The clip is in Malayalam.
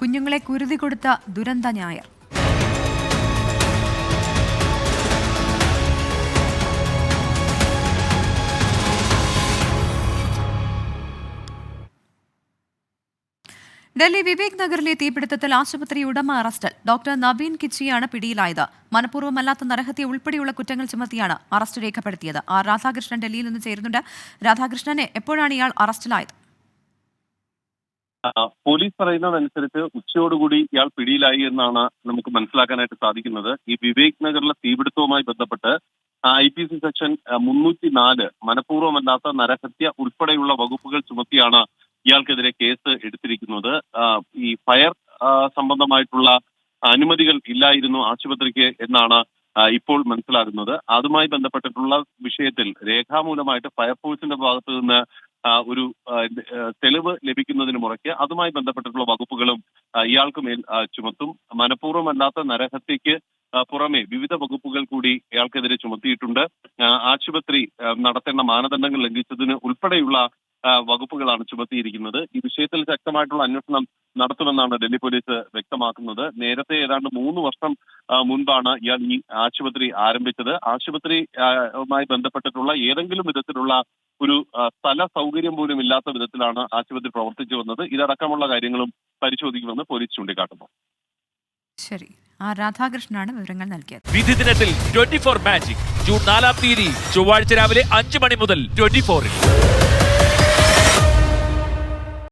കുഞ്ഞുങ്ങളെ കുരുതി കൊടുത്ത ദുരന്ത ഞായർ. ഡൽഹി വിവേക് നഗറിലെ തീപിടുത്തത്തിൽ ആശുപത്രി ഉടമ അറസ്റ്റിൽ. ഡോക്ടർ നവീൻ കിച്ചിയാണ് പിടിയിലായത്. മനഃപൂർവ്വമല്ലാത്ത നരഹത്യ ഉൾപ്പെടെയുള്ള കുറ്റങ്ങൾ ചുമത്തിയാണ് അറസ്റ്റ് രേഖപ്പെടുത്തിയത്. ആർ രാധാകൃഷ്ണൻ ഡൽഹിയിൽ നിന്ന് ചേരുന്നുണ്ട്. രാധാകൃഷ്ണനെ എപ്പോഴാണ് ഇയാൾ അറസ്റ്റിലായത്? പോലീസ് പറയുന്നതനുസരിച്ച് ഉച്ചയോടുകൂടി ഇയാൾ പിടിയിലായി എന്നാണ് നമുക്ക് മനസ്സിലാക്കാനായിട്ട് സാധിക്കുന്നത്. ഈ വിവേക് നഗറിലെ തീപിടുത്തവുമായി ബന്ധപ്പെട്ട് IPC സെക്ഷൻ 304 മനഃപൂർവ്വമല്ലാത്ത നരഹത്യ ഉൾപ്പെടെയുള്ള വകുപ്പുകൾ ചുമത്തിയാണ് ഇയാൾക്കെതിരെ കേസ് എടുത്തിരിക്കുന്നത്. ഈ ഫയർ സംബന്ധമായിട്ടുള്ള അനുമതികൾ ഇല്ലായിരുന്നു ആശുപത്രിക്ക് എന്നാണ് ഇപ്പോൾ മനസ്സിലാകുന്നത്. അതുമായി ബന്ധപ്പെട്ടിട്ടുള്ള വിഷയത്തിൽ രേഖാമൂലമായിട്ട് ഫയർഫോഴ്സിന്റെ ഭാഗത്തു നിന്ന് ഒരു തെളിവ് ലഭിക്കുന്നതിന് മുറയ്ക്ക് അതുമായി ബന്ധപ്പെട്ടിട്ടുള്ള വകുപ്പുകളും ഇയാൾക്ക് മേൽ ചുമത്തും. മനഃപൂർവ്വമല്ലാത്ത നരഹത്യക്ക് പുറമെ വിവിധ വകുപ്പുകൾ കൂടി ഇയാൾക്കെതിരെ ചുമത്തിയിട്ടുണ്ട്. ആശുപത്രി നടത്തേണ്ട മാനദണ്ഡങ്ങൾ ലംഘിച്ചതിന് ഉൾപ്പെടെയുള്ള വകുപ്പുകളാണ് ചുമത്തിയിരിക്കുന്നത്. ഈ വിഷയത്തിൽ ശക്തമായിട്ടുള്ള അന്വേഷണം നടത്തുമെന്നാണ് ഡൽഹി പോലീസ് വ്യക്തമാക്കുന്നത്. നേരത്തെ ഏതാണ്ട് 3 വർഷം മുൻപാണ് ഇയാൾ ഈ ആശുപത്രി ആരംഭിച്ചത്. ആശുപത്രിയുമായി ബന്ധപ്പെട്ടിട്ടുള്ള ഏതെങ്കിലും വിധത്തിലുള്ള ഒരു സ്ഥല സൗകര്യം പോലും ഇല്ലാത്ത വിധത്തിലാണ് ആശുപത്രി പ്രവർത്തിച്ചു വന്നത്. ഇതടക്കമുള്ള കാര്യങ്ങളും പരിശോധിക്കുമെന്ന് പോലീസ് ചൂണ്ടിക്കാട്ടുന്നു. ശരി, ആർ രാധാകൃഷ്ണനാണ് വിവരങ്ങൾ നൽകിയത്. വിധി ദിനത്തിൽ 24 മാജിക് ജൂൺ 4 ചൊവ്വാഴ്ച രാവിലെ 5 മണി മുതൽ 24-ൽ.